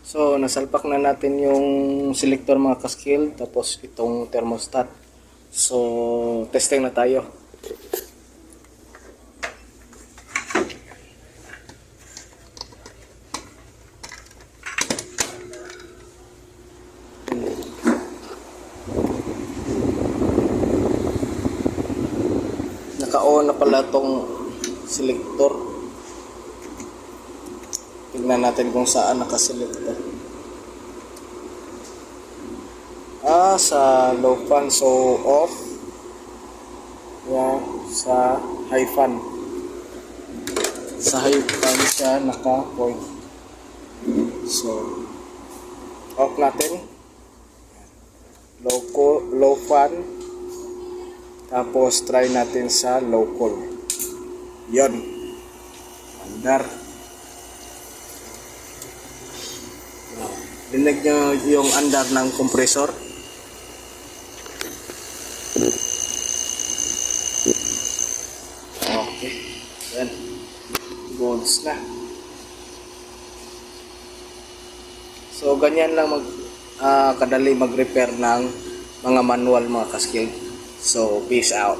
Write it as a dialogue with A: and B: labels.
A: So, nasalpak na natin yung selector mga kaskil, tapos itong thermostat. So, testing na tayo. Naka-on na pala tong selector. Tignan natin kung saan nakaselector. Sa low fan, so off. Yan, sa high fan. Sa high fan siya naka-point. So, off natin. Low fan. Tapos try natin sa low cool. Yon. Andar. Dinig nyo yung andar ng compressor. Okay. Yan. Goods na. So, ganyan lang kadali mag-repair ng mga manual mga kaskil. So, peace out.